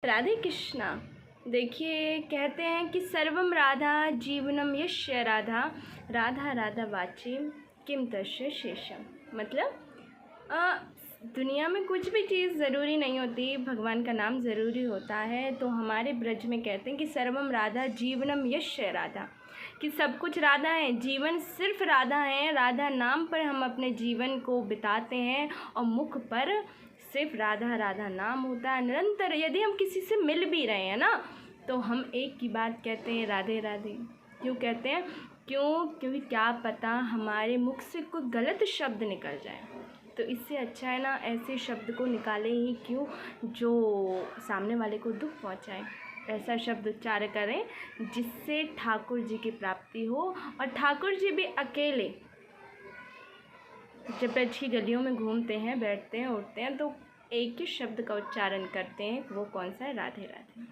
राधे कृष्णा। देखिए, कहते हैं कि सर्वम राधा जीवनम यस्य राधा, राधा राधा वाची किम तस्य शेषम। मतलब दुनिया में कुछ भी चीज़ ज़रूरी नहीं होती, भगवान का नाम ज़रूरी होता है। तो हमारे ब्रज में कहते हैं कि सर्वम राधा जीवनम यस्य राधा, कि सब कुछ राधा है, जीवन सिर्फ राधा है। राधा नाम पर हम अपने जीवन को बिताते हैं और मुख पर सिर्फ राधा राधा नाम होता है निरंतर। यदि हम किसी से मिल भी रहे हैं ना, तो हम एक की बात कहते हैं, राधे राधे। क्यों कहते हैं? क्योंकि क्या पता हमारे मुख से कोई गलत शब्द निकल जाए, तो इससे अच्छा है ना ऐसे शब्द को निकालें ही क्यों जो सामने वाले को दुख पहुंचाए। ऐसा शब्द उच्चार करें जिससे ठाकुर जी की प्राप्ति हो। और ठाकुर जी भी अकेले जब ब्रज की गलियों में घूमते हैं, बैठते हैं, उठते हैं, तो एक ही शब्द का उच्चारण करते हैं, वो कौन सा है? राधे राधे।